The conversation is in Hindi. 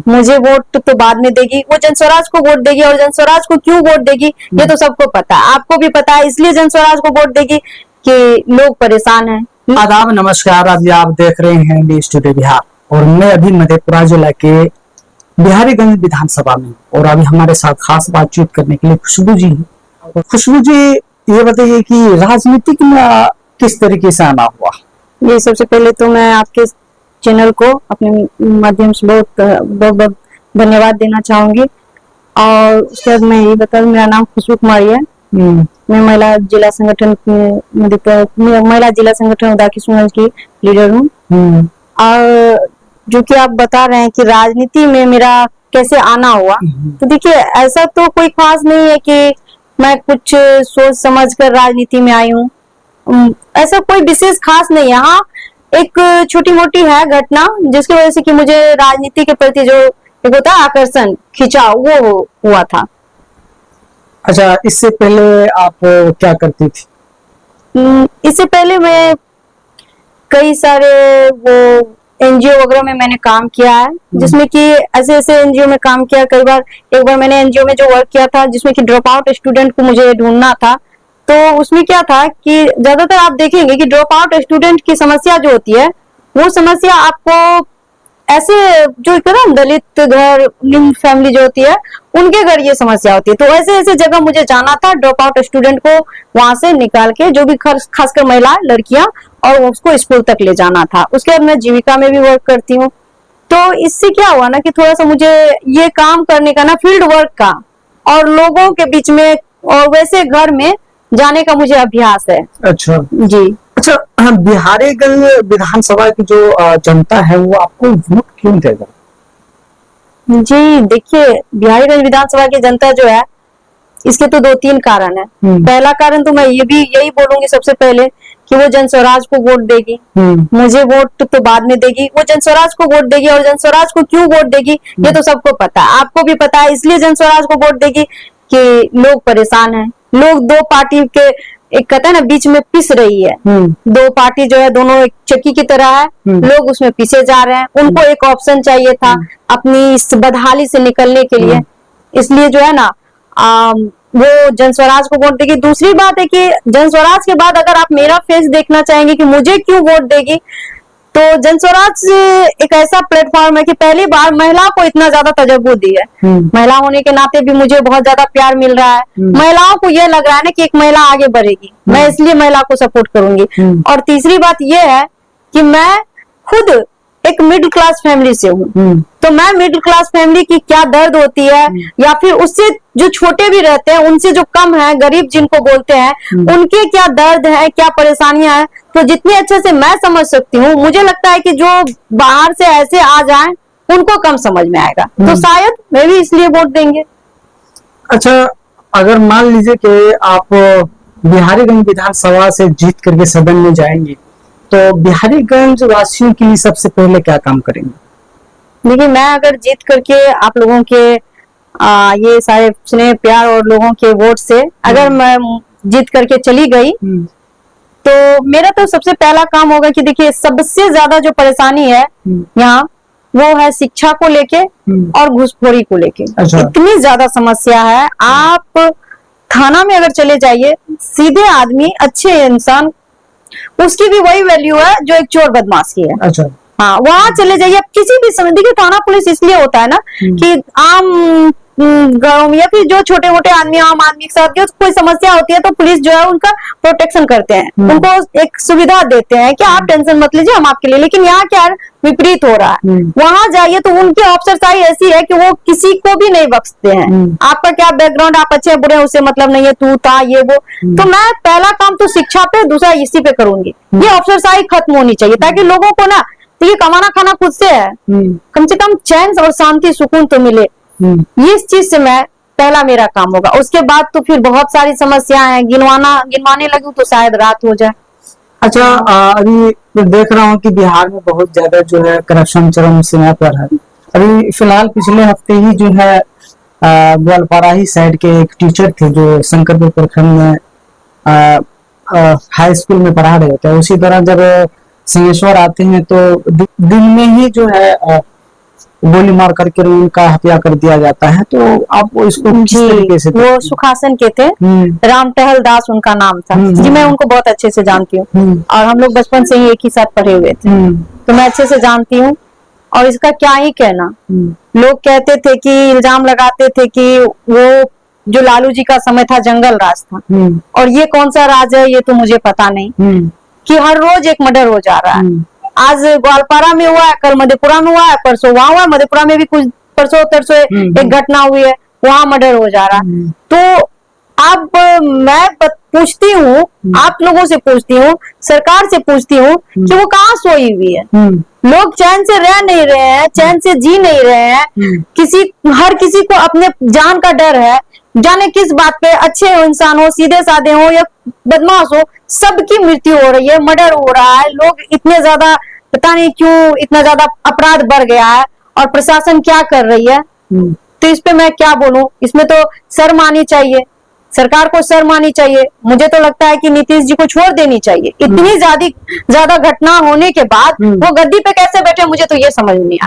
मुझे वोट तो बाद में देगी, वो जनस्वराज को वोट देगी। और जनस्वराज को क्यों वोट देगी ये तो सबको पता है, आपको भी पता है, इसलिए जनस्वराज को वोट देगी कि लोग परेशान हैं। आदाब, नमस्कार। अभी आप देख रहे हैं न्यूज़ टुडे बिहार और मैं अभी मधेपुरा जिला के बिहारीगंज विधानसभा में, और अभी हमारे साथ खास बातचीत करने के लिए खुशबू जी हैं। खुशबू जी, ये बताइए कि राजनीतिक में किस तरीके से आना हुआ? ये सबसे पहले तो मैं आपके चैनल को अपने माध्यम से बहुत बहुत धन्यवाद देना चाहूंगी। और उसके बाद मैं ये बता दूं, मेरा नाम खुशबू कुमारी है। मैं महिला जिला संगठन महिला जिला संगठन उदाकिशुगंज की लीडर हूँ। और जो कि आप बता रहे हैं कि राजनीति में मेरा कैसे आना हुआ, तो देखिए ऐसा तो कोई खास नहीं है कि मैं कुछ सोच समझ कर राजनीति में आई हूँ, ऐसा कोई विशेष खास नहीं है। हाँ, एक छोटी मोटी है घटना जिसकी वजह से कि मुझे राजनीति के प्रति जो एक होता है आकर्षण, खिंचाव, वो हुआ था। अच्छा, इससे पहले आप क्या करती थी? इससे पहले मैं कई सारे वो एनजीओ वगैरह में मैंने काम किया है, जिसमें कि ऐसे ऐसे एनजीओ में काम किया। कई बार, एक बार मैंने एनजीओ में जो वर्क किया था जिसमें कि ड्रॉप आउट स्टूडेंट को मुझे ढूंढना था, तो उसमें क्या था कि ज्यादातर आप देखेंगे कि ड्रॉप आउट स्टूडेंट की समस्या जो होती है, वो समस्या आपको ऐसे जो ना दलित घर, निम्न फैमिली जो होती है, उनके घर ये समस्या होती है। तो ऐसे ऐसे जगह मुझे जाना था, ड्रॉप आउट स्टूडेंट को वहां से निकाल के, जो भी खासकर महिला लड़कियां, और उसको स्कूल तक ले जाना था। उसके बाद मैं जीविका में भी वर्क करती हूँ। तो इससे क्या हुआ ना कि थोड़ा सा मुझे ये काम करने का ना, फील्ड वर्क का और लोगों के बीच में और वैसे घर में जाने का मुझे अभ्यास है। अच्छा जी। अच्छा, बिहारीगंज विधानसभा की जो जनता है वो आपको वोट क्यों देगा? जी देखिए, बिहारीगंज विधानसभा की जनता जो है, इसके तो दो तीन कारण है। पहला कारण तो मैं यही बोलूंगी सबसे पहले कि वो जनस्वराज को वोट देगी। मुझे वोट तो बाद में देगी, वो जनस्वराज को वोट देगी। और जनस्वराज को क्यों वोट देगी ये तो सबको पता है, आपको भी पता है, इसलिए जनस्वराज को वोट देगी कि लोग परेशान हैं। लोग दो पार्टी के, एक कहता है ना, बीच में पिस रही है। दो पार्टी जो है, दोनों एक चक्की की तरह है, लोग उसमें पिसे जा रहे हैं। उनको एक ऑप्शन चाहिए था अपनी इस बदहाली से निकलने के लिए, इसलिए जो है ना वो जनस्वराज को वोट देगी। दूसरी बात है कि जनस्वराज के बाद अगर आप मेरा फेस देखना चाहेंगे कि मुझे क्यों वोट देगी, तो जनस्वराज एक ऐसा प्लेटफॉर्म है कि पहली बार महिला को इतना ज्यादा तजर्बा दी है। महिला होने के नाते भी मुझे बहुत ज्यादा प्यार मिल रहा है। महिलाओं को यह लग रहा है ना कि एक महिला आगे बढ़ेगी, मैं इसलिए महिला को सपोर्ट करूंगी। और तीसरी बात यह है कि मैं खुद एक मिडिल क्लास फैमिली से हूँ, तो मैं मिडिल क्लास फैमिली की क्या दर्द होती है, या फिर उससे जो छोटे भी रहते हैं, उनसे जो कम है, गरीब जिनको बोलते हैं, उनके क्या दर्द है, क्या परेशानियां हैं, तो जितने अच्छे से मैं समझ सकती हूँ, मुझे लगता है कि जो बाहर से ऐसे आ जाएं, उनको कम समझ में आएगा। तो शायद मैं भी इसलिए वोट देंगे। अच्छा, अगर मान लीजिए कि आप बिहारीगंज विधानसभा से जीत करके सदन में जाएंगे, तो बिहारीगंज वासियों के लिए सबसे पहले क्या काम करेंगे? देखिए, मैं अगर जीत करके आप लोगों के ये सारे स्नेह प्यार और लोगों के वोट से अगर मैं जीत करके चली गई, तो मेरा तो सबसे पहला काम होगा कि देखिए, सबसे ज्यादा जो परेशानी है यहाँ, वो है शिक्षा को लेके और घूसखोरी को लेके। अच्छा। इतनी ज्यादा समस्या है। आप थाना में अगर चले जाइए, सीधे आदमी, अच्छे इंसान, उसकी भी वही वैल्यू है जो एक चोर बदमाश की है। अच्छा। हाँ, वहां चले जाइए आप किसी भी समय। देखिए, थाना पुलिस इसलिए होता है ना कि आम गांव या फिर जो छोटे मोटे आदमी, आम आदमी के साथ जो कोई समस्या होती है, तो पुलिस जो है उनका प्रोटेक्शन करते हैं, उनको एक सुविधा देते हैं कि आप टेंशन मत लीजिए, हम आपके लिए। लेकिन यहाँ क्या विपरीत हो रहा है, वहां जाइए तो उनकी अफसरशाही ऐसी है कि वो किसी को भी नहीं बख्शते हैं। आपका क्या बैकग्राउंड, आप अच्छे बुरे, उससे मतलब नहीं है, तू था ये वो। तो मैं पहला काम तो शिक्षा पे, दूसरा इसी पे करूंगी। ये अफसरशाही खत्म होनी चाहिए, ताकि लोगों को ना, ये कमाना खाना खुद से है, कम से कम चैन और शांति सुकून तो मिले। इस चीज से मैं पहला मेरा काम होगा। उसके बाद तो फिर बहुत सारी समस्याएं हैं, गिनवाने लगूं तो शायद रात हो जाए। अच्छा, अभी देख रहा हूँ कि बिहार में बहुत ज्यादा जो है करप्शन चरम सीमा पर है। अभी फिलहाल पिछले हफ्ते ही जो है ग्वालपारा ही साइड के एक टीचर थे जो शंकरपुर प्रखंड में हाई स्कूल में पढ़ा रहे थे। उसी तरह जब सिंहेश्वर आते हैं तो दिन में ही जो है गोली मार करके उनका हत्या कर दिया जाता है। तो आप वो इसको किस तरीके से वो सुखासन के थे, राम टहल दास उनका नाम था जी। मैं उनको बहुत अच्छे से जानती हूँ और हम लोग बचपन से ही एक ही साथ पढ़े हुए थे, तो मैं अच्छे से जानती हूँ। और इसका क्या ही कहना, लोग कहते थे कि, इल्जाम लगाते थे कि वो जो लालू जी का समय था जंगल राज था, और ये कौन सा राज है ये तो मुझे पता नहीं, कि हर रोज एक मर्डर हो जा रहा है। आज ग्वालपारा में हुआ है, कल मधेपुरा में हुआ है, परसों वहां हुआ है, मधेपुरा में भी कुछ परसों तरसों एक घटना हुई है, वहां मर्डर हो जा रहा है। तो अब मैं पूछती हूँ, आप लोगों से पूछती हूँ, सरकार से पूछती हूँ कि वो कहाँ सोई हुई है। लोग चैन से रह नहीं रहे हैं, चैन से जी नहीं रहे हैं। हर किसी को अपने जान का डर है, जाने किस बात पे, अच्छे इंसान हो, सीधे साधे हो या बदमाश हो, सबकी मृत्यु हो रही है, मर्डर हो रहा है। लोग इतने ज्यादा, पता नहीं क्यों इतना ज्यादा अपराध बढ़ गया है, और प्रशासन क्या कर रही है। तो इस पे मैं क्या बोलूं, इसमें तो शर्म आनी चाहिए, सरकार को शर्म आनी चाहिए। मुझे तो लगता है कि नीतीश जी को छोड़ देनी चाहिए। इतनी ज्यादा घटना होने के बाद वो गद्दी पे कैसे बैठे, मुझे तो ये समझ नहीं आ रहा।